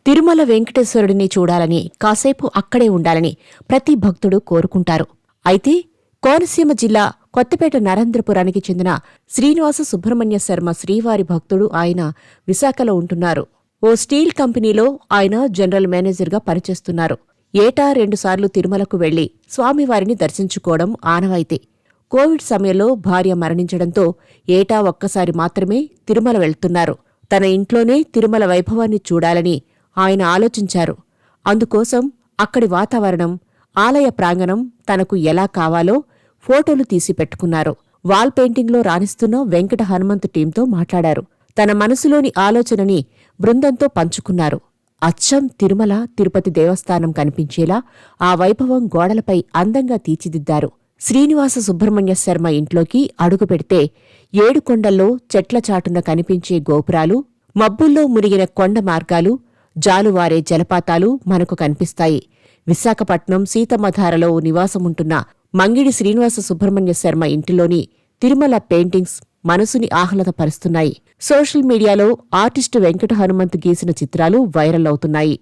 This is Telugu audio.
తిరుమల వెంకటేశ్వరుడిని చూడాలని, కాసేపు అక్కడే ఉండాలని ప్రతి భక్తుడు కోరుకుంటారు. అయితే కోనసీమ జిల్లా కొత్తపేట నరేంద్రపురానికి చెందిన శ్రీనివాస సుబ్రహ్మణ్య శర్మ శ్రీవారి భక్తుడు. ఆయన విశాఖలో ఉంటున్నారు. ఓ స్టీల్ కంపెనీలో ఆయన జనరల్ మేనేజర్గా పనిచేస్తున్నారు. ఏటా 2 సార్లు తిరుమలకు వెళ్లి స్వామివారిని దర్శించుకోవడం ఆనవాయితీ. కోవిడ్ సమయంలో భార్య మరణించడంతో ఏటా ఒక్కసారి మాత్రమే తిరుమల వెళ్తున్నారు. తన ఇంట్లోనే తిరుమల వైభవాన్ని చూడాలని ఆయన ఆలోచించారు. అందుకోసం అక్కడి వాతావరణం, ఆలయ ప్రాంగణం తనకు ఎలా కావాలో ఫోటోలు తీసి పెట్టుకున్నారు. వాల్ పెయింటింగ్లో రాణిస్తున్న వెంకట హనుమంతు టీంతో మాట్లాడారు. తన మనసులోని ఆలోచనని బృందంతో పంచుకున్నారు. అచ్చం తిరుమల, తిరుపతి దేవస్థానం కనిపించేలా ఆ వైభవం గోడలపై అందంగా తీర్చిదిద్దారు. శ్రీనివాస సుబ్రహ్మణ్య శర్మ ఇంట్లోకి అడుగుపెడితే 7 కొండల్లో చెట్ల చాటున కనిపించే గోపురాలు, మబ్బుల్లో మునిగిన కొండ మార్గాలు, జాలువారే జలపాతాలు మనకు కనిపిస్తాయి. విశాఖపట్నం సీతమ్మధారలో నివాసముంటున్న మంగిడి శ్రీనివాస సుబ్రహ్మణ్య శర్మ ఇంటిలోని తిరుమల పెయింటింగ్స్ మనసుని ఆహ్లాదపరుస్తున్నాయి. సోషల్ మీడియాలో ఆర్టిస్టు వెంకట హనుమంతు గీసిన చిత్రాలు వైరల్ అవుతున్నాయి.